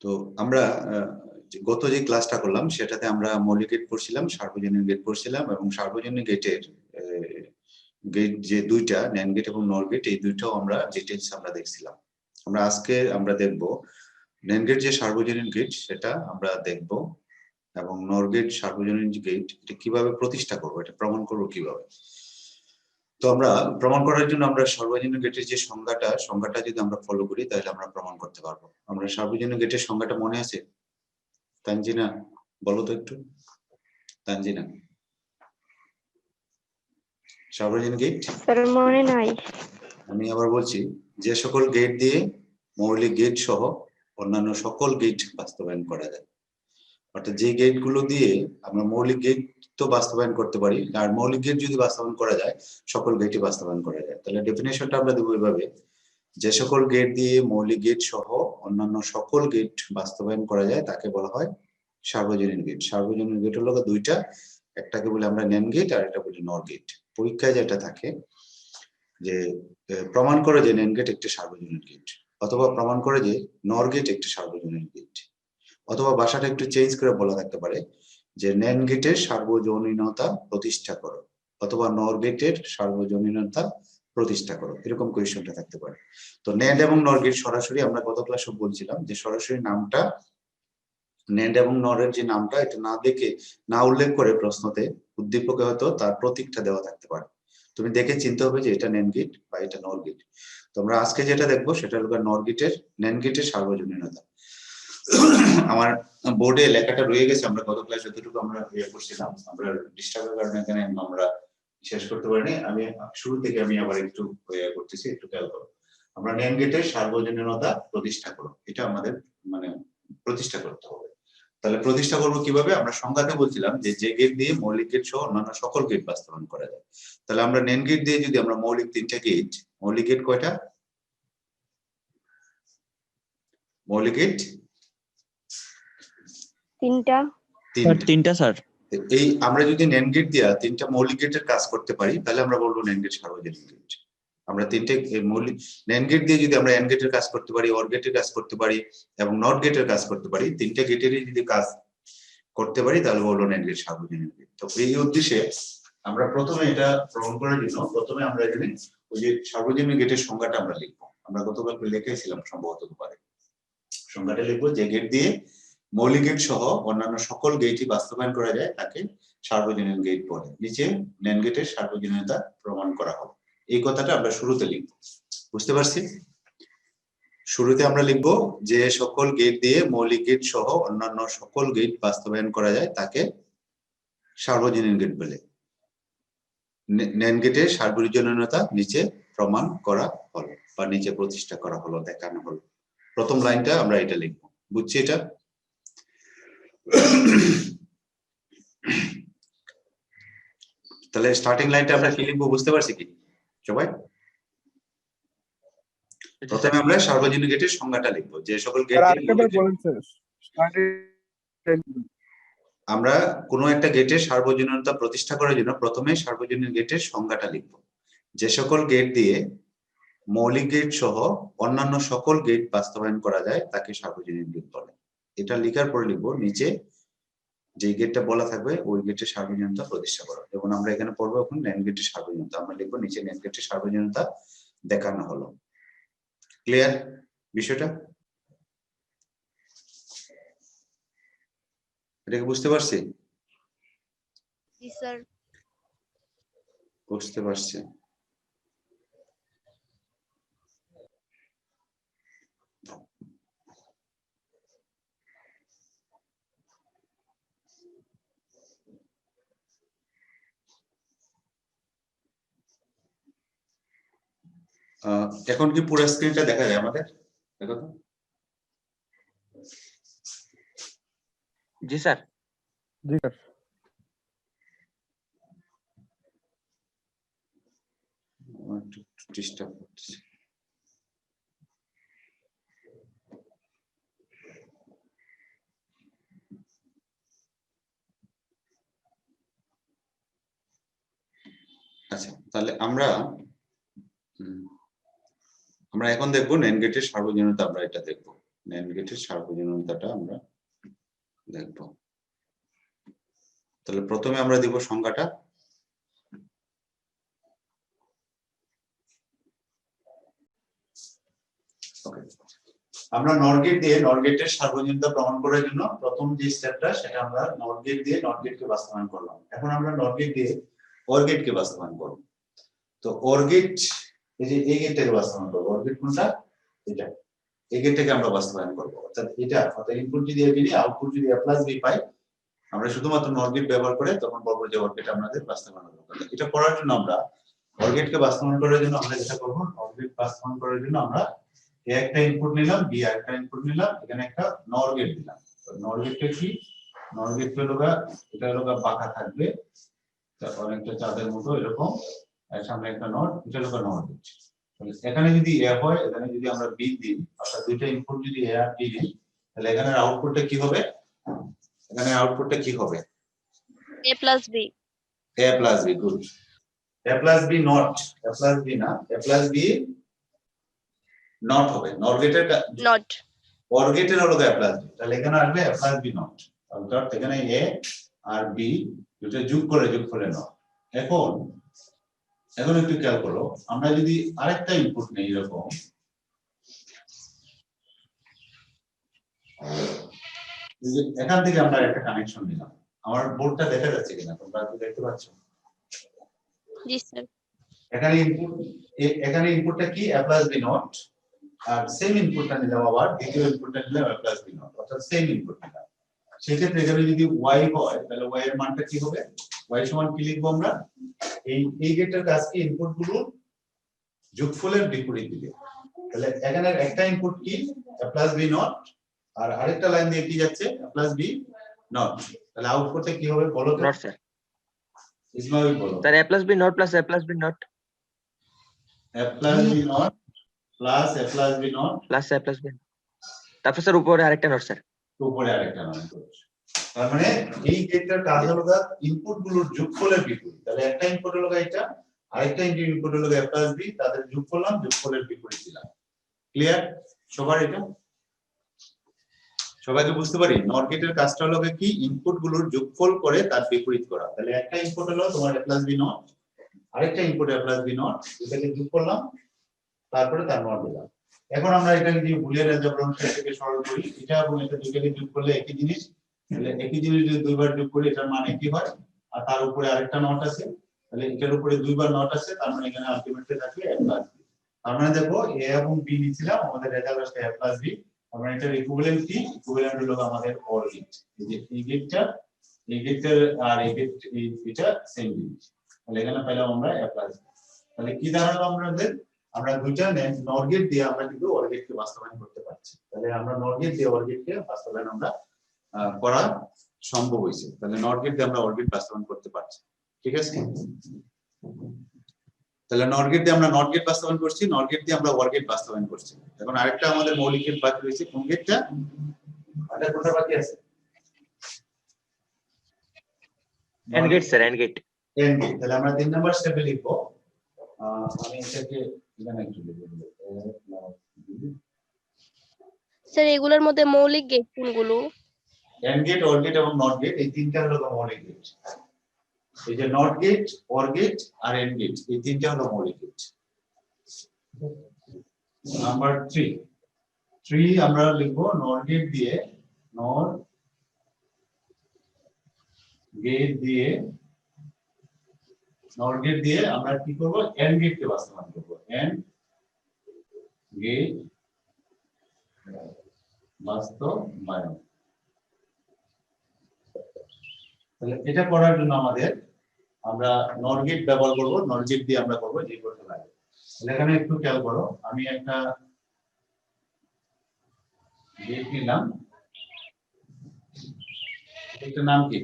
তো আমরা গত যে ক্লাসটা করলাম সেটাতে আমরা মৌলিক গেট পড়ছিলাম, সার্বজনীন গেট পড়ছিলাম, এবং সার্বজনীন গেটের গেট যে দুইটা ন্যান্ড গেট এবং নর গেট, এই দুইটাও আমরা ডিটেইলস আমরা দেখছিলাম। আমরা আজকে আমরা দেখব ন্যান্ড গেট যে সার্বজনীন গেট সেটা আমরা দেখব, এবং নর গেট সার্বজনীন গেট এটা কিভাবে প্রতিষ্ঠা করবো, এটা প্রমাণ করবো কিভাবে। তো আমরা প্রমাণ করার জন্য আমরা সার্বজনীন গেটের যে সংজ্ঞাটা যদি আমরা ফলো করি তাহলে আমরা প্রমাণ করতে পারবো। আমরা সার্বজনীন গেটের সংজ্ঞাটা মনে আছে? তানজিনা বলো তো একটু। তানজিনা, সার্বজনীন গেট স্যার মনে নাই। আমি আবার বলছি, যে সকল গেট দিয়ে মৌলিক গেট সহ অন্যান্য সকল গেট বাস্তবায়ন করা যায়। অর্থাৎ যে গেট গুলো দিয়ে আমরা মৌলিক গেট তো বাস্তবায়ন করতে পারি, আর মৌলিক গেট যদি বাস্তবায়ন করা যায় সকল গেটই বাস্তবায়ন করা যায়। তাহলে ডেফিনেশনটা আমরা দেবো এভাবে, যে সকল গেট দিয়ে মৌলিক গেট সহ অন্যান্য সকল গেট বাস্তবায়ন করা যায় তাকে বলা হয় সার্বজনীন গেট। সার্বজনীন গেট হলো দুইটা, একটাকে বলি আমরা ন্যান্ড গেট আর একটা বলি নর গেট। পরীক্ষায় যেটা থাকে যে প্রমাণ করে যে ন্যান্ড গেট একটি সার্বজনীন গেট, অথবা প্রমাণ করে যে নর গেট একটি সার্বজনীন গেট, অথবা ভাষাটা একটু চেঞ্জ করে বলা থাকতে পারে যে ন্যান্ড গেটের সার্বজনীনতা প্রতিষ্ঠা করো, অথবা নর গেটের সার্বজনীনতা প্রতিষ্ঠা করো, এরকম কোয়েশ্চনটা থাকতে পারে। তো ন্যান্ড এবং নর গেট সরাসরি আমরা গত ক্লাসে বলছিলাম যে সরাসরি নামটা ন্যান্ড এবং নরের যে নামটা এটা না দেখে না উল্লেখ করে প্রশ্নতে উদ্দীপকে হয়তো তার প্রতীকটা দেওয়া থাকতে পারে, তুমি দেখে চিনতে হবে যে এটা ন্যান্ড গেট বা এটা নর গেট। তো আমরা আজকে যেটা দেখবো সেটা হলো নর গেটের ন্যান্ড গেটের সার্বজনীনতা। আমার বোর্ডে লেখাটা রয়ে গেছে, আমরা গত ক্লাসে যতটুকু আমরা ইয়ে করছিলাম, আমরা ডিস্টার্বের কারণে এখানে আমরা শেষ করতে পারিনি। আমি শুরু থেকে আমি আবার একটু করতেছি, একটু খেয়াল করো। আমরা ন্যান্ড গেটের সার্বজনীনতা প্রতিষ্ঠা করো, এটা আমাদের মানে প্রতিষ্ঠা করতে হবে। তাহলে প্রতিষ্ঠা করবো কিভাবে? আমরা সংজ্ঞাতে বলছিলাম যে যে গেট দিয়ে মৌলিক গেট সহ অন্যান্য সকল গেট বাস্তবায়ন করা যায়। তাহলে আমরা ন্যান্ড গেট দিয়ে যদি আমরা মৌলিক তিনটা গেট, মৌলিক গেট কয়টা? মৌলিক গেট তিনটা স্যার। এই আমরা যদি ন্যান্ড গেট দিয়া তিনটা মৌলিক গেটের কাজ করতে পারি তাহলে আমরা বলবো ন্যান্ড গেট সার্বজনীন গেট। আমরা তিনটে মৌলিক ন্যান্ড গেট দিয়ে যদি আমরা অ্যান্ড গেটের কাজ করতে পারি, অর গেটের কাজ করতে পারি এবং নট গেটের কাজ করতে পারি, তিনটে গেটেরই যদি কাজ করতে পারি তাহলে বলবো ন্যান্ড গেট সার্বজনীন গেট। তো এই উদ্দেশ্যে আমরা প্রথমে এটা প্রমাণ করার জন্য প্রথমে আমরা এখানে ওই যে সার্বজনীন গেটের সংজ্ঞাটা আমরা লিখবো। আমরা গতকাল লিখেছিলাম সম্ভবত পারে, সংজ্ঞাটা লিখবো যে গেট দিয়ে মৌলিক গেট সহ অন্যান্য সকল গেটই বাস্তবায়ন করা যায় তাকে সার্বজনীন গেট বলে। নিচে ন্যান্ড গেটের সার্বজনীনতা প্রমাণ করা হবে, এই কথাটা আমরা শুরুতে লিখবো। বুঝতে পারছি? শুরুতে আমরা লিখবো যে সকল গেট দিয়ে মৌলিক গেট সহ অন্যান্য সকল গেট বাস্তবায়ন করা যায় তাকে সার্বজনীন গেট বলে। ন্যান্ড গেটের সার্বজনীনতা নিচে প্রমাণ করা হলো বা নিচে প্রতিষ্ঠা করা হলো, দেখানো হলো। প্রথম লাইনটা আমরা এটা লিখবো, বুঝছি এটা? তাহলে স্টার্টিং লাইনটা আমরা কি লিখবো বুঝতে পারছি কি সবাই? প্রথমে আমরা সার্বজনীন গেটের সংজ্ঞাটা লিখবো, যে সকল গেট আমরা কোনো একটা গেটের সার্বজনীনতা প্রতিষ্ঠা করার জন্য প্রথমে সার্বজনীন গেটের সংজ্ঞাটা লিখবো। যে সকল গেট দিয়ে মৌলিক গেট সহ অন্যান্য সকল গেট বাস্তবায়ন করা যায় তাকে সার্বজনীন গেট বলে। এটা লেখার পরে লিখবো নিচে যে গেটটা বলা থাকবে ওই গেটের সার্বজনীনতা প্রতিষ্ঠা করো। যেমন আমরা এখানে পড়বো এখন ন্যান্ড গেটের সার্বজনীনতা, আমরা লিখবো নিচে ন্যান্ড গেটের সার্বজনীনতা দেখানো হলো। ক্লিয়ার বিষয়টা? এটাকে বুঝতে পারছি? জি স্যার। বুঝতে পারছি। এখন কি পুরো স্ক্রিনটা দেখা যায় আমাদের? দেখো তো। জি স্যার। জি স্যার। ডিস্টার্ব করতেছে। আচ্ছা, তাহলে আমরা এখন দেখবো ন্যান্ড গেটের সার্বজনীনতা, আমরা এটা দেখবো। NAND গেটের সার্বজনীনতাটা আমরা দেখব। তাহলে প্রথমে আমরা দেব সংখ্যাটা। আমরা নট গেট দিয়ে নট গেটের সার্বজনীনতা প্রমাণ করার জন্য প্রথম যে স্টেপটা সেটা আমরা নট গেট দিয়ে নট গেটকে বাস্তবায়ন করলাম। এখন আমরা নট গেট দিয়ে অর গেটকে বাস্তবায়ন করব। তো অর গেট এই যে এই গেটটাকে বাস্তবায়ন করব। অর গেট কোনটা? এটা। এই গেটটাকে আমরা বাস্তবায়ন করব। অর্থাৎ এটা অর্থাৎ ইনপুট যদি a নিই, আউটপুট যদি a + b পাই, আমরা শুধুমাত্র নট গেট ব্যবহার করে তখন বলবো যে অর গেট আমাদের বাস্তবায়ন হবে। এটা করার জন্য আমরা অর গেটকে বাস্তবায়ন করার জন্য আমরা যেটা করব, অর গেট বাস্তবায়ন করার জন্য আমরা এ একটা ইনপুট নিলাম, বি আরেকটা ইনপুট নিলাম, এখানে একটা নর গেট দিলাম। তো নর গেটটা কি? নর গেট হলো এটা হলো বাঁকা থাকবে, অনেকটা চাঁদের মতো এরকম, এর সামনে একটা নট, এটা হলো নর গেট। তাহলে এখানে যদি এ হয়, এখানে যদি আমরা বি দিই, অর্থাৎ দুইটা ইনপুট যদি এ আর বি দিই, তাহলে এখানের আউটপুটটা কি হবে? এখানে আউটপুটটা কি হবে? a plus b a plus b, good. a plus b not, a plus b না, a plus b নট হবে। নর গেটের not অর গেটের হলো a plus b, তাহলে এখানে আসবে a plus b নট, অর্থাৎ এখানে a আর b দুটো যোগ করে যোগফলে নট। এখন একটু খেয়াল করো, আমরা যদি আরেকটা ইনপুট নেই এরকম, এখান থেকে আমরা একটা কানেকশন নিলাম। আমার বোর্ডটা দেখা যাচ্ছে কিনা তোমরা কি দেখতে পাচ্ছ? জি স্যার। এখানে ইনপুটটা কি? a plus b নট, আর সেম ইনপুটটা নিলাম আবার দ্বিতীয় ইনপুটটা নিলাম a plus b নট, অর্থাৎ সেম ইনপুট নিলাম। সেক্ষেত্রে এখানে যদি y হয় তাহলে y এর মানটা কি হবে? y সমান কি লিখবো আমরা? এই গেটের কাজ কি? ইনপুটগুলো যোগফলের বিপরীত দিকে। তাহলে এখানে একটা ইনপুট কি? a plus b নট, আর আরেকটা লাইন দিয়ে কি যাচ্ছে? a plus b not. তাহলে আউটপুটে কি হবে বলো তো? Not sir. ইসমাইল বলো। Sir a plus b not plus a plus b not a plus b not plus a plus b not plus a plus b। তারপর স্যার উপরে আরেকটা নট স্যার। উপরে আরেকটা নট। তার মানে এই গেটটার কাজ হলো ইনপুট গুলোর যোগফলের বিপরীত। তাহলে একটা ইনপুট হলো এটা, আরেকটা ইনপুট হলো a plus b, তাদের যোগ করলাম, যোগফলের বিপরীত দিলাম। ক্লিয়ার সবার? এটা সবাইকে বুঝতে পারি? নট গেটের কাজটা হলো কি? ইনপুট গুলোর যোগফল করে তার বিপরীত করা। তাহলে একটা ইনপুট হলো তোমার a plus b নট, আরেকটা input a plus b not, এটাকে যোগ করলাম, তারপরে তার নট দিলাম। এখন আমরা এটাকে যদি বুলিয়ান অ্যালজেব্রা থেকে সরল করি, এটা এবং এটা দুটোকে যোগ করলে একই জিনিস। তাহলে একই জিনিস যদি দুইবার যোগ করি এটার মান একই হয়, আর তার উপরে আরেকটা নট আছে, তাহলে এটার উপরে দুইবার নট আছে, তার মানে এখানে আলটিমেটলি থাকবে a plus b। তার মানে দেখো a এবং b নিছিলাম, আমাদের রেজাল্ট আসছে a plus b। তার মানে এটার ইকুইভ্যালেন্ট কি? ইকুইভ্যালেন্ট হলো আমাদের অর গেট। এই যে এই গেটটার আর এই গেট, এটা সেম জিনিস। তাহলে এখানে পেলাম আমরা a plus b। তাহলে কি দাঁড়ালো আমাদের? আমরা দুইটা নর গেট দিয়ে আমরা কিন্তু অর গেটকে বাস্তবায়ন করতে পারছি। তাহলে আমরা নর গেট দিয়ে অর গেটকে বাস্তবায়ন আমরা করা সম্ভব হয়েছে। তাহলে নট গেট দিয়ে আমরা অর গেট বাস্তবায়ন করতে পারছি। ঠিক আছে? তাহলে নট গেট দিয়ে আমরা নট গেট বাস্তবায়ন করছি, নট গেট দিয়ে আমরা অর গেট বাস্তবায়ন করছি। এখন আরেকটা আমাদের মৌলিক গেট বাকি রয়েছে। কোন গেটটা? এটা কোনটা বাকি আছে? AND gate sir, and gate. And gate. তাহলে আমরা 3 নাম্বার স্টেপে লিখব। আমি এটাকে এখানে একটু লিখব। স্যার এগুলোর মধ্যে মৌলিক গেট কোনগুলো? এন্ড গেট, অর গেট এবং নট গেট, এই তিনটা হলো মৌলিক গেট। এই যে নট গেট, অর গেট আর এন্ড গেট, এই তিনটা হলো মৌলিক গেট। নাম্বার 3 আমরা লিখব নট গেট দিয়ে আমরা কি করব? এন্ড গেটকে বাস্তবায়ন করব। এন্ড গেট বাস্তবায়ন। তাহলে এটা করার জন্য আমরা নট গেট ব্যবহার করব। নট গেট দিয়ে আমরা করব যে করতে লাগে। তাহলে এখানে একটু খেয়াল করো, আমি একটা গেট নিলাম, এটার নাম কি?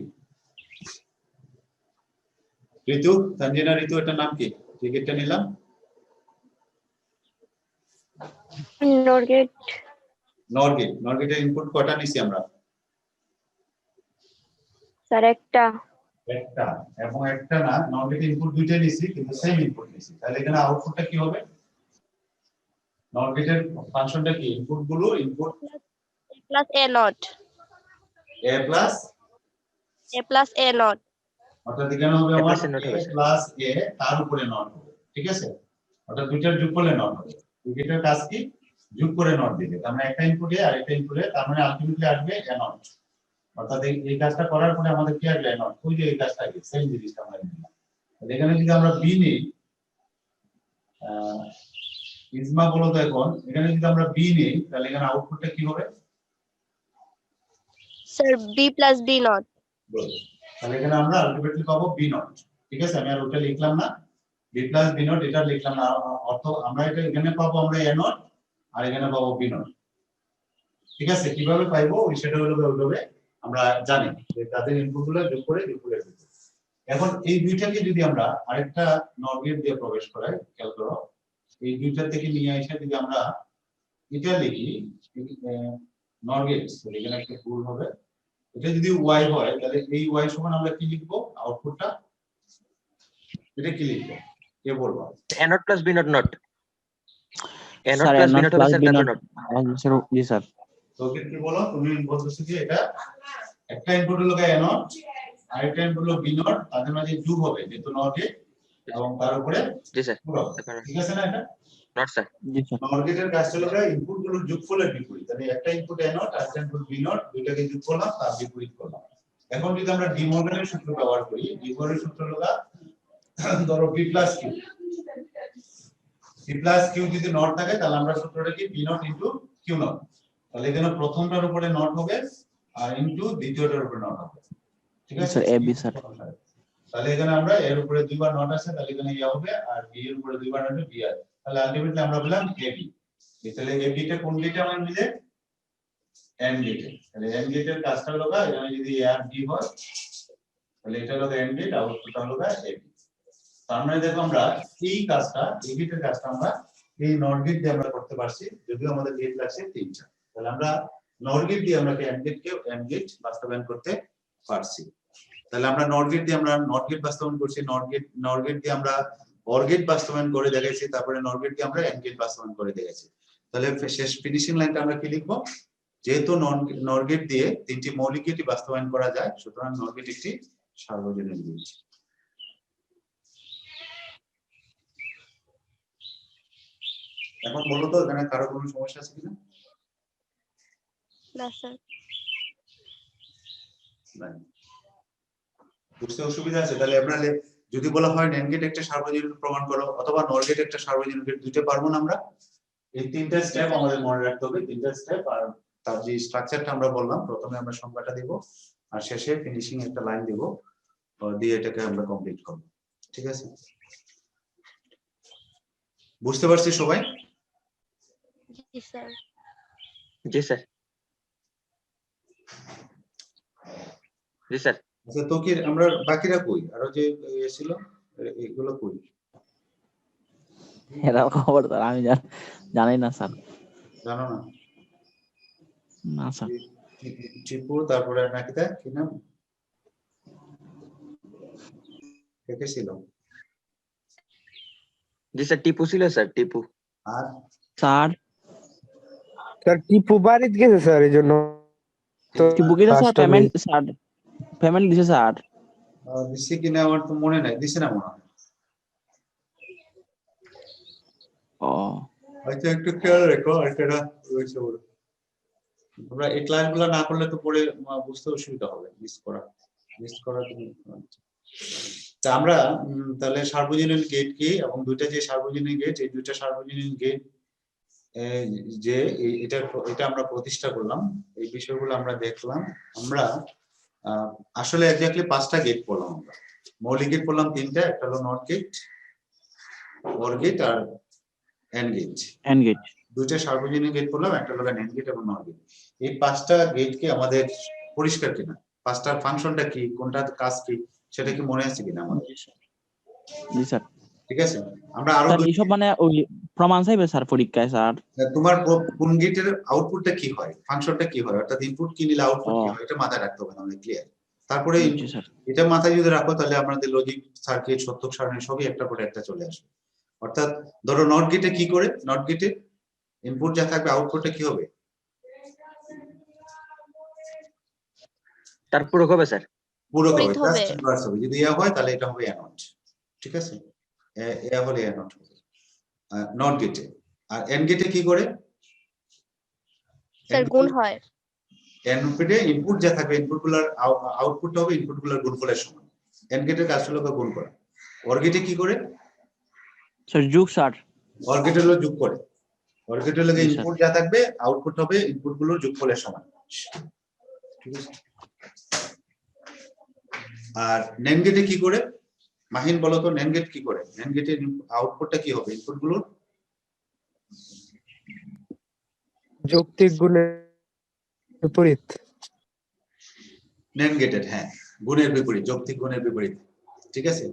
ঋতু, তানজিনা ঋতু, এটার নাম কি? যে গেটটা নিলাম নট গেট। নট গেটের ইনপুট কয়টা নিছি আমরা? স্যার একটা এবং একটা না, নট গেটের ইনপুট দুইটা নিছি, কিন্তু সেম ইনপুট নিছি। তাহলে এখানে আউটপুটটা কি হবে? নট গেটের ফাংশনটা কি? Input plus A not, a plus A plus A not. অর্থাৎ এখানে হবে A আমার plus A not a হবে, sir. প্লাস a তার উপরে নট হবে, ঠিক আছে? অর্থাৎ দুইটার যোগ করলে নট হবে। দুইটার কাজ কি? যোগ করে নট দিবে। তার মানে একটা ইনপুটে আর একটা ইনপুটে, তার মানে আলটিমেটলি আসবে a নট। অর্থাৎ এই কাজটা করার পরে আমাদের কি আসবে? a not. ওই যে এই কাজটা কি সেম জিনিসটা আমরা নিলাম। তাহলে এখানে যদি আমরা b নেই, ইজমা বলো তো এখন, এখানে যদি আমরা b নেই তাহলে এখানে আউটপুটটা কি হবে? Sir B plus B not. Good. তাহলে এখানে আমরা আলটিমেটলি পাবো b নট, ঠিক আছে? আমি আর ওটা লিখলাম না, b প্লাস b নট এটা লিখলাম না, অর্থ আমরা এটা এখানে পাবো আমরা a নট আর এখানে পাবো b নট, ঠিক আছে? কিভাবে পাইবো ওই সেটা হলো ওইভাবে আমরা জানি যে তাদের ইনপুটগুলো যোগ করে যোগফলের ভিতরে। এখন এই দুইটাকে যদি আমরা আরেকটা নট গেট দিয়ে প্রবেশ করাই, খেয়াল করো, এই দুইটা থেকে নিয়ে এসে যদি আমরা এটা লিখি নট গেট, এখানে একটা ভুল হবে, এটা যদি y হয় তাহলে এই y সমান আমরা কি লিখবো? আউটপুটটা এটা কি লিখবো? কে বলবো? A not plus B not not. A not sir plus A B not not হবে, প্লাস sir. বি তারপর নট। not. G sir. তো কি বলো তুমি? বলতেছো যে এটা একটা ইনপুট হলো a নট আর একটা ইনপুট হলো b নট, তাদের মাঝে যোগ হবে যেহেতু নট গেট, এবং তার উপরে জি স্যার, পুরো হবে। ঠিক আছে না? এটা not sir. G sir. Not গেটের কাজ হলো ইনপুট গুলোর যোগফলের বিপরীত। তাহলে একটা ইনপুট a নট আর একটা ইনপুট b নট, দুইটাকে যোগ করলাম তার বিপরীত করলাম। এখন যদি আমরা ডি মর্গানের সূত্র ব্যবহার করি, ডি মর্গানের সূত্র হলো ধরো b plus q, b plus q যদি নট থাকে তাহলে আমরা সূত্রটা কি b not into q not. তাহলে এখানে প্রথমটার উপরে নট হবে আর ইনটু দ্বিতীয়টার উপরে নট হবে, ঠিক আছে? Sir A B sir. তাহলে এখানে আমরা এর উপরে দুইবার নট আছে, তাহলে এখানে ইয়া হবে, আর বি এর উপরে দুইবার নট বি আছে, তাহলে আলটিমেটলি আমরা পেলাম এবি। তাহলে এবি টা কোন গেটে আমরা মিলে? এন্ড গেটে। তাহলে এন্ড গেটের কাজটা হলো এখানে যদি এ আর বি হয় তাহলে এটা হলো এন্ড গেট, আউটপুটটা হলো এবি। তার মানে দেখো আমরা এই কাজটা, এই গেটের কাজটা আমরা এই নট গেট দিয়ে আমরা করতে পারছি, যদিও আমাদের গেট লাগছে তিনটা। তাহলে আমরা নট গেট দিয়ে আমরা এন্ড গেট বাস্তবায়ন করতে পারছি। তাহলে আমরা নট গেট দিয়ে আমরা নট গেট বাস্তবায়ন করছি, নট গেট দিয়ে আমরা অর গেট বাস্তবায়ন করে দেখাইছি, তারপরে নট গেট দিয়ে আমরা এন্ড গেট বাস্তবায়ন করে দেখাইছি। তাহলে শেষ ফিনিশিং লাইনটা আমরা কি লিখবো? যেহেতু নট গেট দিয়ে তিনটি মৌলিক গেটই বাস্তবায়ন করা যায়, সুতরাং নট গেট একটি সার্বজনীন গেট। এখন বলো তো এখানে কারো কোনো সমস্যা আছে কিনা? না স্যার। নাই। বুঝতে অসুবিধা আছে? তাহলে আপনারা যদি বলা হয় NAND গেট একটা সার্বজনীন প্রমাণ করো অথবা NOR গেট একটা সার্বজনীন গেট, দুইটা পারবো না আমরা? এই তিনটা স্টেপ আমাদের মনে রাখতে হবে, তিনটা স্টেপ। আর তার যে স্ট্রাকচারটা আমরা বললাম, প্রথমে আমরা সংখ্যাটা দেব আর শেষে ফিনিশিং একটা লাইন দেব, দিয়ে এটাকে আমরা কমপ্লিট করব। ঠিক আছে? বুঝতে পারছি সবাই? জি স্যার। জি স্যার। জি স্যার। আচ্ছা, তো কি আমরা বাকিরা কই? আরো যে ছিল এগুলো কই? এরা খবর স্যার আমি জানি না স্যার। জানো না? না স্যার। টিপু, তারপরে নাকিতা, কি নাম? কে ছিল? জি স্যার, টিপু ছিল স্যার, টিপু। আর স্যার টিপু বাড়িতে গেছে স্যার, এই জন্য তো টিপু কিনা স্যার কাজটা পেমেন্ট স্যার পেমেন্ট দিছে স্যার। দিছে কিনা আমার তো মনে নাই, দিছে না মনে হয়। ও আচ্ছা, একটু খেয়াল রেখো, আর একটা রয়েছে বলে তোমরা এই ক্লাসগুলো না করলে তো পরে বুঝতে অসুবিধা হবে, মিস করা তুমি। তা আমরা তাহলে সার্বজনীন গেট কি এবং দুইটা যে সার্বজনীন গেট, এই দুইটা সার্বজনীন গেট যে এটা আমরা প্রতিষ্ঠা করলাম, এই বিষয়গুলো আমরা দেখলাম। আমরা আসলে এক্স্যাক্টলি 5টা গেট পড়লাম আমরা। মৌলিক গেট পড়লাম 3টা, একটা হলো নট গেট, অর গেট আর এন্ড গেট। And gate. দুইটা সার্বজনীন গেট পড়লাম, একটা হলো NAND গেট এবং নট গেট। এই 5টা গেট কি আমাদের পরিষ্কার কিনা? 5টার ফাংশনটা কি, কোনটার কাজ কি, সেটা কি মনে আছে কিনা আমাদের? জি স্যার। ঠিক আছে, আমরা আরো স্যার এইসব মানে ওই প্রমাণ চাইবে স্যার পরীক্ষায় স্যার? তোমার কোন গেটের আউটপুটটা কি হয়, ফাংশনটা কি হয়, অর্থাৎ ইনপুট কি নিলে আউটপুট কি হয়, এটা মাথায় রাখতে হবে আমাদের, ক্লিয়ার? তারপরে এটা মাথায় যদি রাখো তাহলে আমাদের লজিক সার্কিট, সত্যক সারণী সবই একটা পরে একটা চলে আসবে। অর্থাৎ ধরো নট গেটে কি করে, নট গেটে ইনপুট যা থাকবে আউটপুটটা কি হবে? তার পূরক হবে স্যার। পুরো হবে, বিপরীত হবে। জাস্ট ইনভার্স হবে। যদি এ হয় তাহলে এটা হবে এ নট, ঠিক আছে? এ হলে এ নট হবে নট গেটে। আর এন্ড গেটে কি করে? স্যার গুণ হয়। এন্ড গেটে ইনপুট যা থাকবে ইনপুট গুলার আউটপুট হবে ইনপুট গুলার গুণফলের সমান। এন্ড গেটের কাজ হলো গুণ করা। অর গেটে কি করে? স্যার যোগ স্যার। অর গেটে হলো যোগ করে। অর গেটে হলো জি, স্যার। ইনপুট যা থাকবে আউটপুট হবে ইনপুট গুলোর যোগফলের সমান, ঠিক আছে? আর NAND গেটে কি করে? মাহিন বলো তো, NAND গেট কি করে? NAND গেটের আউটপুটটা কি হবে? ইনপুট গুলোর যৌক্তিক গুণের বিপরীত। NAND গেটের, হ্যাঁ, গুণের বিপরীত, যৌক্তিক গুণের বিপরীত, ঠিক আছে?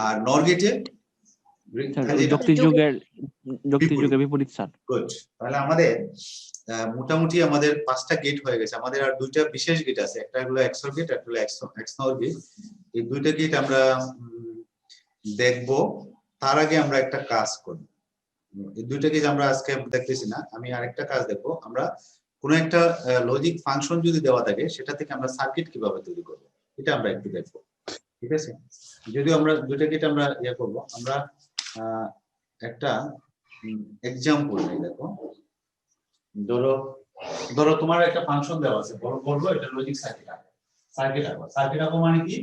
আর NOR গেটে স্যার যৌক্তিক যুগের বিপরীত স্যার। গুড। তাহলে আমাদের মোটামুটি আমাদের 5টা গেট হয়ে গেছে। আমাদের আর 2টা বিশেষ গেট আছে, একটা হলো XOR গেট, একটা হলো XNOR গেট। এই 2টা গেট আমরা দেখব। তার আগে আমরা একটা কাজ করব। এই 2টা গেট আমরা আজকে দেখতেছি না, আমি আরেকটা কাজ দেখব। আমরা কোন একটা লজিক ফাংশন যদি দেওয়া থাকে সেটা থেকে আমরা সার্কিট কিভাবে তৈরি করব এটা আমরা একটু দেখব, ঠিক আছে? যদিও আমরা 2টা গেট আমরা ইয়ে করব, আমরা একটা এক্সাম্পল নেই। দেখো, ধরো তোমার একটা ফাংশন দেওয়া আছে, বলবো এটা লজিক সার্কিট আঁকো। সার্কিট আঁকো মানে কি?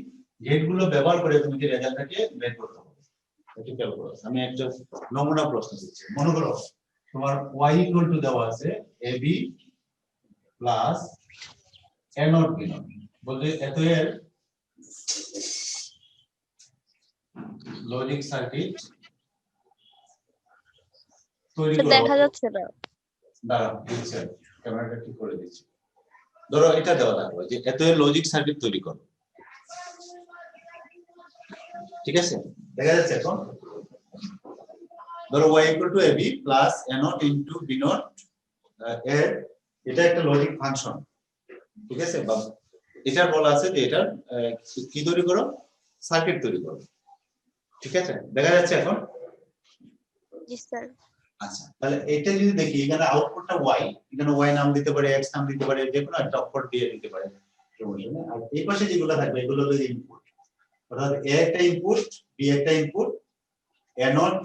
গেট গুলো ব্যবহার করে তুমি যে রেজাল্টটাকে বের করতে হবে। একটু খেয়াল করো, আমি একটা নমুনা প্রশ্ন দিচ্ছি। মনে করো তোমার y ইকুয়াল টু দেওয়া আছে ab plus a not b not, বলতে এত এর লজিক সার্কিট তৈরি করো। দেখা যাচ্ছে না। দাঁড়াও, দিচ্ছি, ক্যামেরাটা ঠিক করে দিচ্ছি। ধরো এটা দেওয়া থাকলো যে এত এর লজিক সার্কিট তৈরি করো, ঠিক আছে? দেখা যাচ্ছে এখন? ধরো y equal to ab plus a not into b not এর, এটা একটা লজিক ফাংশন, ঠিক আছে? বা এটা বলা আছে যে এটা কি তৈরি করো? সার্কিট তৈরি করো, ঠিক আছে? দেখা যাচ্ছে এখন? জি স্যার। আচ্ছা, তাহলে এটা যদি দেখি এখানে আউটপুটটা y, এখানে y নাম দিতে পারে, x নাম দিতে পারে, যে কোনো একটা অক্ষর দিয়ে দিতে পারে, আর এই পাশে যেগুলো থাকবে এগুলো হলো ইনপুট। অর্থাৎ a একটা ইনপুট, b একটা ইনপুট, a নট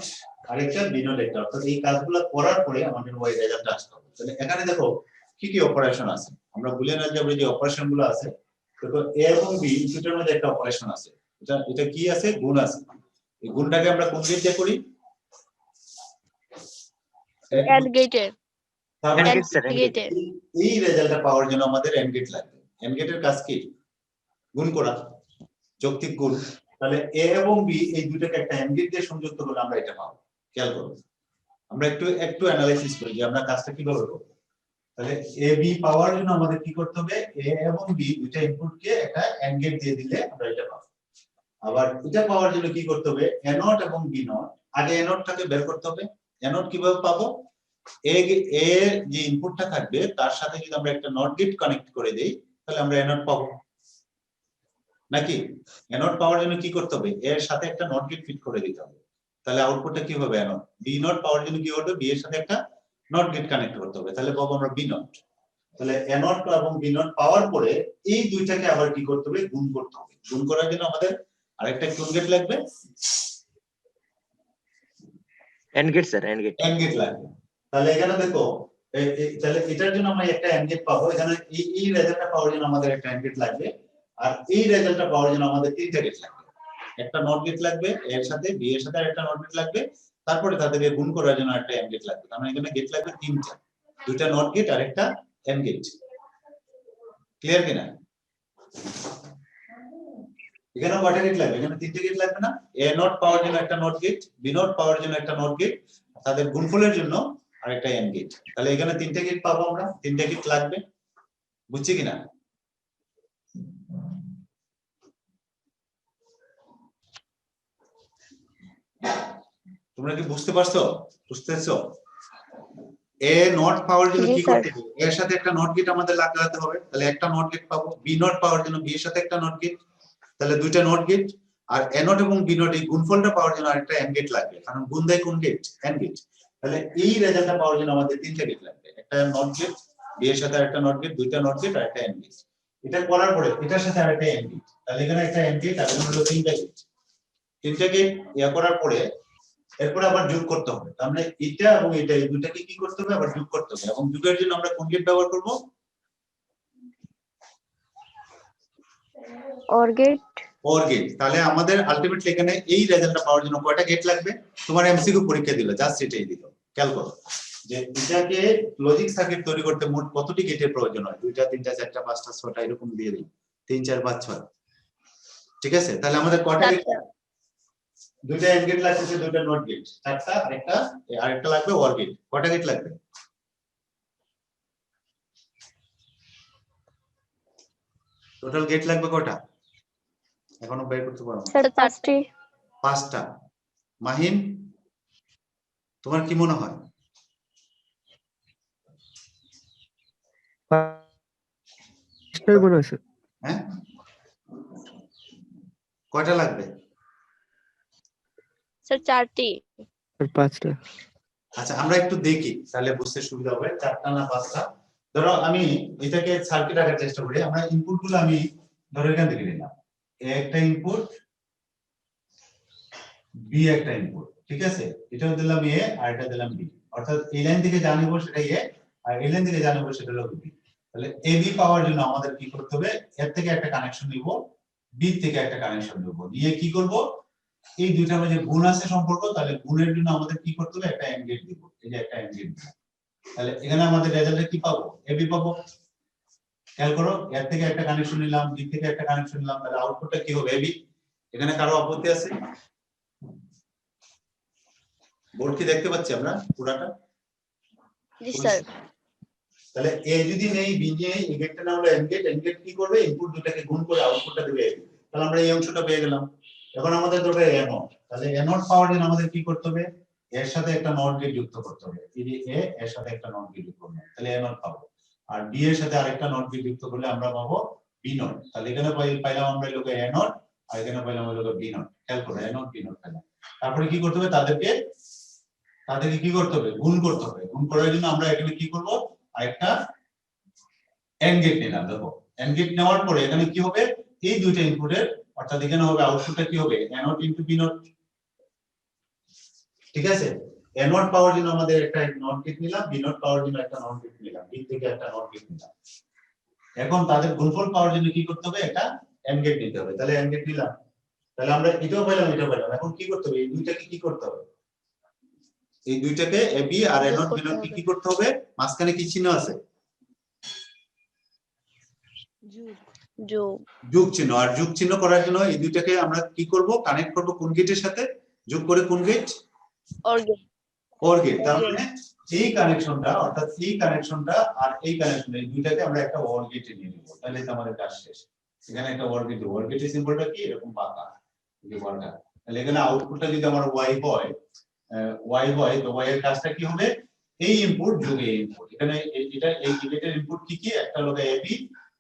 আরেকটা, b নট একটা। অর্থাৎ এই কাজগুলো করার পরে আমাদের y রেজাল্ট আসতে হবে। তাহলে এখানে দেখো কি কি অপারেশন আছে। আমরা বুলিয়ান অলজেব্রার যে অপারেশন গুলো আছে, দেখো a এবং b দুটোর মধ্যে একটা অপারেশন আছে। এটা কি আছে? গুণ আছে। এই গুণটাকে আমরা কোন গেট দিয়ে করি? এন্ড গেটে। তাহলে and gate sir, and gate. গেটে। এই রেজাল্টটা পাওয়ার জন্য আমাদের এন্ড গেট লাগবে। এন্ড গেটের কাজ কি? গুণ করা, যৌক্তিক গুণ। তাহলে a এবং b এই দুটোকে একটা এন্ড গেট দিয়ে সংযুক্ত করলে আমরা এটা পাবো। খেয়াল করুন, আমরা একটু অ্যানালাইসিস করি যে আমরা কাজটা কিভাবে করব। তাহলে a b পাওয়ার জন্য আমাদের কি করতে হবে? a এবং b দুটো ইনপুটকে একটা এন্ড গেট দিয়ে দিলে আমরা এটা পাবো। আবার এটা পাওয়ার জন্য কি করতে হবে? a নট এবং b নট, আগে a নটটাকে বের করতে হবে। a নট কিভাবে পাবো? এ যে ইনপুটটা থাকবে তার সাথে যদি আমরা একটা নট গেট কানেক্ট করে দেই তাহলে আমরা এ নট পাবো নাকি? এ নট পাওয়ার জন্য কি করতে হবে? এর সাথে একটা নট গেট ফিট করে দিতে হবে। তাহলে আউটপুটটা কি হবে? এ নট। বি নট পাওয়ার জন্য কি হবে? বি এর সাথে একটা নট গেট কানেক্ট করতে হবে, তাহলে পাবো আমরা বি নট। তাহলে এ নট এবং বি নট পাওয়ার পরে এই দুইটাকে আবার কি করতে হবে? গুণ করতে হবে। গুণ করার জন্য আমাদের আরেকটা কোন গেট লাগবে? And gate sir, and gate. And gate লাগবে। তাহলে এখানে দেখো, তাহলে এটার জন্য আমরা একটা এন্ড গেট পাবো। এখানে এই রেজাল্টটা পাওয়ার জন্য আমাদের একটা এন্ড গেট লাগবে, আর এই রেজাল্টটা পাওয়ার জন্য আমাদের তিনটা গেট লাগবে। একটা নট গেট লাগবে, এর সাথে বি এর সাথে আরেকটা নট গেট লাগবে, তারপরে তাদেরকে গুণ করার জন্য একটা এন্ড গেট লাগবে। তার মানে এখানে গেট লাগবে তিনটা, দুইটা নট গেট আর একটা এন্ড গেট। ক্লিয়ার কিনা? এখানে কয়টা গেট লাগবে? এখানে তিনটে গেট লাগবে না? এ নট পাওয়ার জন্য একটা নট গেট, বি নট পাওয়ার জন্য একটা নট গেট, তাদের গুণফলের জন্য আরেকটা এন্ড গেট। তাহলে এখানে তিনটে গেট পাবো আমরা, তিনটে গেট লাগবে। বুঝছি কিনা? তোমরা কি বুঝতে পারছো? বুঝতেছো? এ নট পাওয়ার জন্য জি কি স্যার। করতে হবে? এর সাথে একটা নট গেট আমাদের লাগাতে হবে, তাহলে একটা নট গেট পাবো। বি নট পাওয়ার জন্য বি এর সাথে একটা নট গেট, তাহলে দুইটা নট গেট। আর এ নট এবং বি নট এই গুণফলটা পাওয়ার জন্য আরেকটা এন্ড গেট লাগবে, কারণ গুণ দেয় কোন গেট? And gate. তাহলে এই রেজাল্টটা পাওয়ার জন্য আমাদের তিনটা গেট লাগবে, একটা নট গেট, বি এর সাথে আরেকটা নট গেট, দুইটা নট গেট আর একটা এন্ড গেট। এটা করার পরে এটার সাথে আরেকটা এন্ড গেট, তাহলে এখানে একটা এন্ড গেট আর এখানে হলো তিনটা গেট ইয়া করার পরে এরপর আবার যোগ করতে হবে। তার মানে এটা এবং এটা এই দুটাকে কি করতে হবে, আবার যোগ করতে হবে। এবং যোগের জন্য আমরা কোন গেট ব্যবহার করব? Or gate. Or gate. তাহলে আমাদের আলটিমেটলি এখানে এই রেজাল্টটা পাওয়ার জন্য কয়টা গেট লাগবে? তোমার এমসিকিউ পরীক্ষা দিল, জাস্ট এটাই দিল। খেয়াল করো যে এটাকে লজিক সার্কিট তৈরি করতে মোট কতটি গেটের প্রয়োজন হয়? 2টা 3টা 4টা 5টা 6টা এরকম দিয়ে দিই, 3 4 5 6। ঠিক আছে, তাহলে আমাদের কয়টা গেট? 2টা এন্ড গেট লাগছে, 2টা নট গেট, 4টা, আরেকটা লাগবে অর গেট। কয়টা গেট লাগবে? টোটাল গেট লাগবে কয়টা? এখনো বের করতে পারো না? স্যার 4টি। 5টা। মাহিন, তোমার কি মনে হয়? পাঁচটাই মনে হয় স্যার। হ্যাঁ, কয়টা লাগবে? স্যার 4টি। আর পাঁচটা। আচ্ছা, আমরা একটু দেখি তাহলে বুঝতে সুবিধা হবে। 4টা না 5টা? ধরো আমি এটাকে সার্কিট আঁকার চেষ্টা করি। আমরা ইনপুট গুলো আমি ধরো এখান থেকে নিলাম, এ একটা ইনপুট, বি একটা ইনপুট। ঠিক আছে, এটাও দিলাম এ আর এটা দিলাম বি। অর্থাৎ এই লাইন থেকে যা নিব সেটা এ, আর এই লাইন থেকে যা নিব সেটা হলো বি। তাহলে এ বি পাওয়ার জন্য আমাদের কি করতে হবে? এর থেকে একটা কানেকশন নিব, বি থেকে একটা কানেকশন নিব, নিয়ে কি করব? এই দুইটার মধ্যে গুণ আছে সম্পর্ক, তাহলে গুণের জন্য আমাদের কি করতে হবে? একটা এন্ড গেট দিব। এই যে একটা এন্ড গেট। তাহলে এখানে আমাদের রেজাল্টে কি পাবো? এবি পাবো। খেয়াল করো, এর থেকে একটা কানেকশন নিলাম, বি থেকে একটা কানেকশন নিলাম, তাহলে আউটপুটটা কি হবে? এবি। এখানে কারো আপত্তি আছে? বোর্ড কি দেখতে পাচ্ছি আমরা পুরাটা? জি স্যার। তাহলে এ যদি নেই, বি নেই, এই গেটটা না হলো এন্ড গেট। এন্ড গেট কি করবে? ইনপুট দুটাকে গুণ করে আউটপুটটা দেবে এবি। তাহলে আমরা এই অংশটা পেয়ে গেলাম। এখন আমাদের দরকার এনড। তাহলে এনড পাওয়ার জন্য আমাদের কি করতে হবে? এর সাথে একটা নট গেট যুক্ত করতে হবে। এই যে এ এর সাথে একটা নট গেট যুক্ত করব, তাহলে এনড পাবো। আর বি এর সাথে আরেকটা নট গেট যুক্ত করলে আমরা পাবো বি নট। তাহলে এখানে পাইলাম আমরা লোক এনড, আর এখানে পাইলাম লোক বি নট। খেয়াল করো, এনড বি নট পেলাম। তারপরে কি করতে হবে? তাদেরকে কি করতে হবে? গুণ করতে হবে। গুণ করার জন্য আমরা এখানে কি করব? আরেকটা এন্ড গেট নিলাম। দেখো, এন্ড গেট নেওয়ার পরে এখানে কি হবে? এই দুইটা ইনপুটের, অর্থাৎ এখানে হবে আউটপুটটা কি হবে? And into B not. ঠিক আছে, এনড পাওয়ার জন্য আমাদের একটা নট গেট নিলাম, বি নট পাওয়ার জন্য একটা নট গেট নিলাম, বি থেকে একটা নট গেট নিলাম। এখন তাদের গুণফল পাওয়ার জন্য কি করতে হবে? একটা এন্ড গেট নিতে হবে। তাহলে এন্ড গেট নিলাম, তাহলে আমরা এটাও পেলাম, এটাও পেলাম। এখন কি করতে হবে? এই দুইটাকে কি করতে হবে? এই দুইটাকে এবি আর এনড বি নট কি করতে হবে? মাঝখানে কি চিহ্ন আছে? যোগ। যোগ চিহ্ন। আর যোগ চিহ্ন করার জন্য এই দুইটাকে আমরা কি করব? কানেক্ট করব কোন গেটের সাথে? যোগ করে কোন gate? Or gate. Or gate. তার মানে এই কানেকশনটা, অর্থাৎ এই কানেকশনটা আর এই কানেকশন, এই দুইটাকে আমরা একটা অর গেটে নিয়ে নেব। তাহলে তো আমাদের কাজ শেষ। এখানে একটা অর গেট, অর গেটের সিম্বলটা কি? এরকম পাকা, এই যে বলটা। তাহলে এখানে আউটপুটটা যদি আমার ওয়াই হয়, তো ওয়াই এর কাজটা কি হবে? এই ইনপুট যোগ এই ইনপুট। এখানে এটা এই গেটের ইনপুট কি কি? একটা হলো এবি,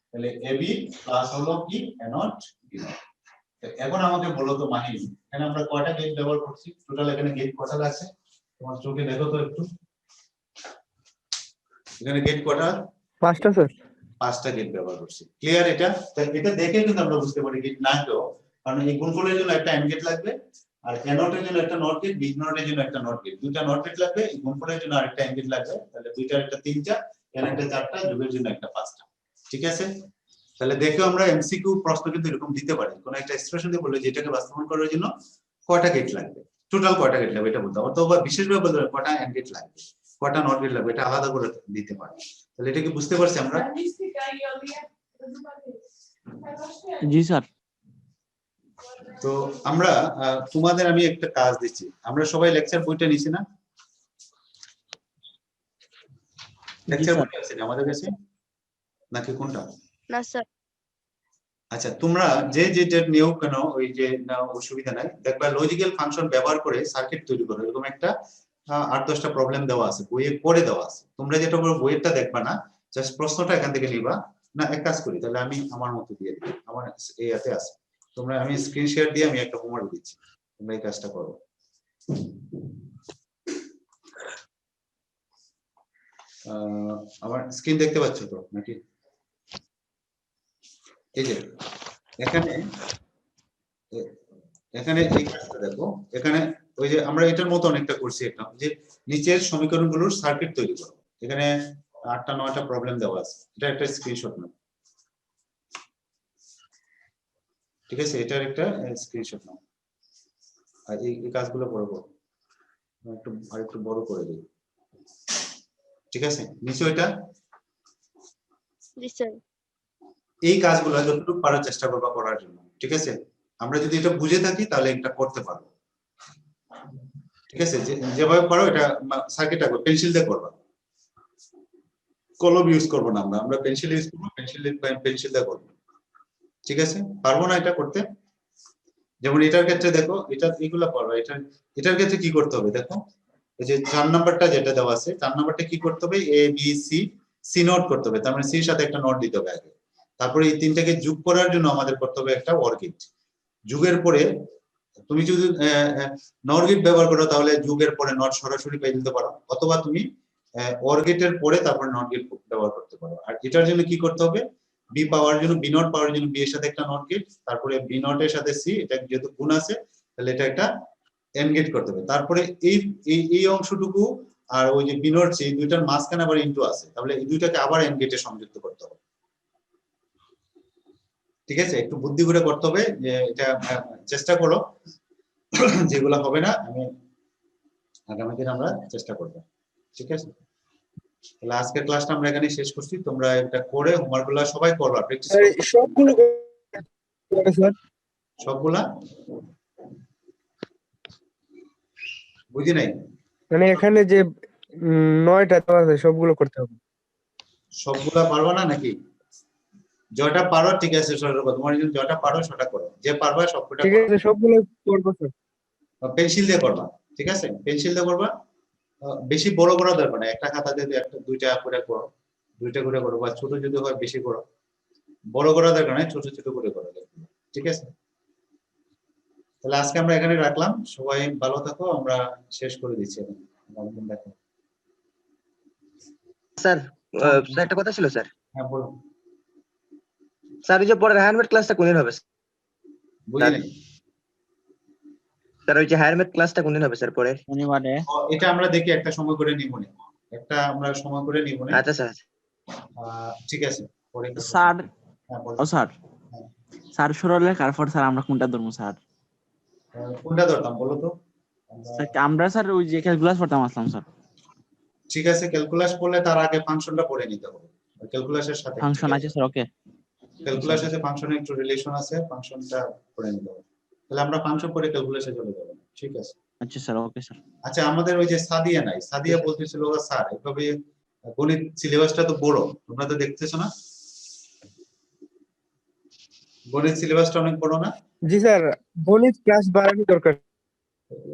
তাহলে এবি প্লাস হলো কি? And B not. এখন আমাকে বলো তো মাহিন, এখানে আমরা কয়টা গেট ব্যবহার করছি? টোটাল এখানে গেট কয়টা লাগছে? তোমার চোখে দেখো তো একটু, এখানে গেট কয়টা? পাঁচটা স্যার। 5টা গেট ব্যবহার করছি। ক্লিয়ার এটা? এটা দেখে কিন্তু আমরা বুঝতে পারি গেট না কেউ, কারণ এই গুণফলের জন্য একটা এন্ড গেট লাগবে, আর এনডের জন্য একটা নট গেট, বি নটের জন্য একটা নট গেট, দুইটা নট গেট লাগবে। এই গুণফলের জন্য আরেকটা এন্ড গেট লাগবে। তাহলে দুইটার একটা 3টা, এর একটা 4টা, যোগের জন্য একটা 5টা। ঠিক আছে, তাহলে দেখো আমরা এমসিকিউ প্রশ্ন কিন্তু এরকম দিতে পারি। কোন একটা এক্সপ্রেশন দিয়ে বললে যে এটাকে বাস্তবায়ন করার জন্য কয়টা গেট লাগবে, টোটাল কয়টা গেট লাগবে এটা বলতে হবে। অথবা বিশেষভাবে বলতে হবে কয়টা এন্ড গেট লাগবে, কয়টা নট গেট লাগবে, এটা আলাদা করে দিতে পারি। তাহলে এটা কি বুঝতে পারছি আমরা? জি স্যার। তো আমরা তোমাদের আমি একটা কাজ দিচ্ছি। আমরা সবাই লেকচার বইটা নিছি না? লেকচার বই আছে না আমাদের কাছে নাকি কোনটা? না স্যার। আচ্ছা, তোমরা যে যেটা নিয়েও কেন ওই যে না, অসুবিধা নাই। দেখবা লজিক্যাল ফাংশন ব্যবহার করে সার্কিট তৈরি করো, এরকম একটা 8-10টা প্রবলেম দেওয়া আছে, বইয়ে করে দেওয়া আছে। তোমরা যেটা করো বইয়েরটা দেখবা না, জাস্ট প্রশ্নটা এখান থেকে নিবা। না, এক কাজ করি তাহলে, আমি আমার মতো দিয়ে দিই, আমার এতে আছে। তোমরা, আমি স্ক্রিন শেয়ার দিয়ে আমি একটা হোমওয়ার্ক দিচ্ছি, তোমরা এই কাজটা করো। আমার স্ক্রিন দেখতে পাচ্ছ তো নাকি? এই যে এখানে এখানে এই কাজটা দেখো, এখানে ওই যে আমরা এটার মতো অনেকটা করছি, একটা যে নিচের সমীকরণগুলোর সার্কিট তৈরি করো। এখানে 8টা 9টা প্রবলেম দেওয়া আছে, এটা একটা স্ক্রিনশট নাও, ঠিক আছে? এটার একটা স্ক্রিনশট নাও, আর এই কাজগুলো করবো একটু আরেকটু বড় করে দিই, ঠিক আছে? নিচে ওইটা জি স্যার। এই কাজগুলো যতটুকু পারার চেষ্টা করবা করার জন্য, ঠিক আছে? আমরা যদি এটা বুঝে থাকি তাহলে এটা করতে পারবো, ঠিক আছে? যেভাবে পারো এটা সার্কিট আঁকবে, পেন্সিল দিয়ে করবা, কলম ইউজ করবো না, আমরা পেন্সিল ইউজ করবো, পেন্সিল দিয়ে করবো, ঠিক আছে? পারবো না এটা করতে? যেমন এটার ক্ষেত্রে দেখো, এটা এগুলা পারবা, এটার ক্ষেত্রে কি করতে হবে দেখো, এই যে 4 নাম্বারটা যেটা দেওয়া আছে, 4 নাম্বারটা কি করতে হবে, এ বি সি নোট করতে হবে, তার মানে সির সাথে একটা নোট দিতে হবে আগে। তারপরে এই তিনটাকে যোগ করার জন্য আমাদের করতে হবে একটা অর গেট। যুগের পরে তুমি যদি নর গেট ব্যবহার করো তাহলে যুগের পরে নট সরাসরি পেয়ে দিতে পারো, অথবা তুমি অর গেটের পরে তারপরে নট গেট ব্যবহার করতে পারো। আর এটার জন্য কি করতে হবে, বি পাওয়ার জন্য, বি নট পাওয়ার জন্য বি এর সাথে একটা নট গেট, তারপরে বি নট এর সাথে সি, এটা যেহেতু গুণ আছে তাহলে এটা একটা এন্ড গেট করতে হবে। তারপরে এই এই অংশটুকু আর ওই যে বি নট সি দুইটার মাঝখানে আবার ইনটু আছে, তাহলে এই দুইটাকে আবার এন্ড গেটে সংযুক্ত করতে হবে, ঠিক আছে? একটু বুদ্ধি করে করতে হবে, যে এটা চেষ্টা করো, যেগুলো হবে না আমি আগামী দিন আমরা চেষ্টা করব, ঠিক আছে? তাহলে আজকের ক্লাসটা আমরা এখানে শেষ করছি, তোমরা এটা করে হোমওয়ার্ক গুলো সবাই করবা, প্র্যাকটিস স্যার করবা সবগুলো করতে স্যার। সবগুলা। বুঝি নাই, মানে এখানে যে 9টা দেওয়া আছে সবগুলো করতে হবে। সবগুলা পারবা না নাকি? যেটা পারো ঠিক আছে, সেটা করো, তোমার জন্য যেটা পারো সেটা করো, যে পারবা সবকটা ঠিক আছে সবগুলো করবো স্যার। পেন্সিল দিয়ে করবা, ঠিক আছে? পেন্সিল দিয়ে করবা, বেশি বড় করা দরকার না, একটা খাতা দিয়ে একটা দুইটা করে করো, দুইটা করে করো, বা ছোট যদি হয় বেশি করো, বড় করা দরকার নাই, ছোট ছোট করে করো, ঠিক আছে? তাহলে আজকে আমরা এখানে রাখলাম, সবাই ভালো থাকো, আমরা শেষ করে দিচ্ছি এখন। দেখো স্যার স্যার একটা কথা ছিল স্যার। হ্যাঁ বলো, স্যার ওই যে পরের হায়ার ম্যাথ ক্লাসটা কোনদিন হবে বুঝি নাই। স্যার? ওই যে হায়ার ম্যাথ ক্লাসটা কোনদিন হবে স্যার পরের? শনিবারে। এটা আমরা দেখি একটা সময় করে নিব না, একটা আমরা সময় করে নিব না, আচ্ছা স্যার। ঠিক আছে? পরে স্যার হ্যাঁ বলো। ও স্যার, স্যার সরলের কারপর স্যার আমরা কোনটা ধরবো স্যার? কোনটা ধরতাম বলো তো? স্যার আমরা স্যার ওই যে ক্যালকুলাস পড়তাম আসলাম স্যার। ঠিক আছে, ক্যালকুলাস পড়লে তার আগে ফাংশনটা পড়ে নিতে হবে, ক্যালকুলাসের সাথে ফাংশন আছে স্যার, ওকে। ক্যালকুলাসের সাথে ফাংশনের একটু রিলেশন আছে, ফাংশনটা পড়ে নিতে হবে। তাহলে আমরা ফাংশন পড়ে ক্যালকুলাসে চলে যাব, ঠিক আছে? আচ্ছা স্যার, ওকে স্যার। আচ্ছা, আমাদের ওই যে সাদিয়া নাই, সাদিয়া বলতেছিল স্যার এভাবে গণিত সিলেবাসটা তো বড়, তোমরা তো দেখতেছো না গণিত সিলেবাসটা অনেক বড় না? জি স্যার, গণিত ক্লাস বাড়ানো দরকার।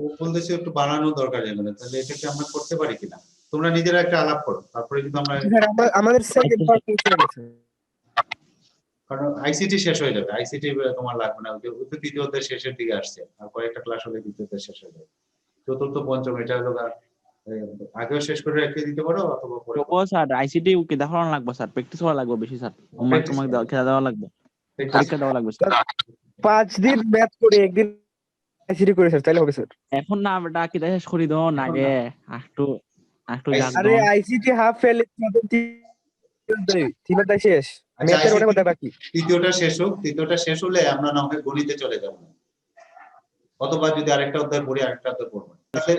ও বলতেছে একটু বাড়ানো দরকার এগুলো, তাহলে এটাকে আমরা করতে পারি কিনা, তোমরা নিজেরা একটা আলাপ করো, তারপরে কিন্তু আমরা, স্যার আমাদের সেকেন্ড পার্ট হয়ে গেছে। কারণ আইসিটি শেষ হয়ে যাবে, আইসিটি তোমার লাগবে না, ওই তো তৃতীয় অধ্যায় শেষের দিকে আসছে, আর কয়েকটা ক্লাস হলে দ্বিতীয় অধ্যায় শেষ হয়ে যাবে, চতুর্থ পঞ্চম এটা হলো আগেও শেষ করে রেখে দিতে পারো, অথবা পরে তবুও স্যার আইসিটি ওকে দেখানো লাগবে স্যার, প্র্যাকটিস করা লাগবে বেশি স্যার, হোমওয়ার্ক তোমাকে খেলা দেওয়া লাগবে, পরীক্ষা দেওয়া লাগবে স্যার। 5 দিন ম্যাথ করে একদিন আইসিটি করে স্যার, তাহলে হবে স্যার। এখন না আমরা কি শেষ করি দাও না আগে, একটু একটু জাগ আরে দাও। আইসিটি হাফ ফেল তিনটা শেষ, আচ্ছা, ম্যাথের ওটা কথা বাকি। তৃতীয়টা শেষ হোক, তৃতীয়টা শেষ হলে আমরা না হয় গণিতে চলে যাব, অথবা যদি আরেকটা অধ্যায় পড়ি আরেকটা অধ্যায় পড়বো, তাহলে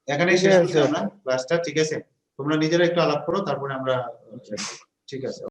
এখানেই শেষ করছি আমরা ক্লাসটা, ঠিক আছে? তোমরা নিজেরা একটু আলাপ করো, তারপরে আমরা, ঠিক আছে?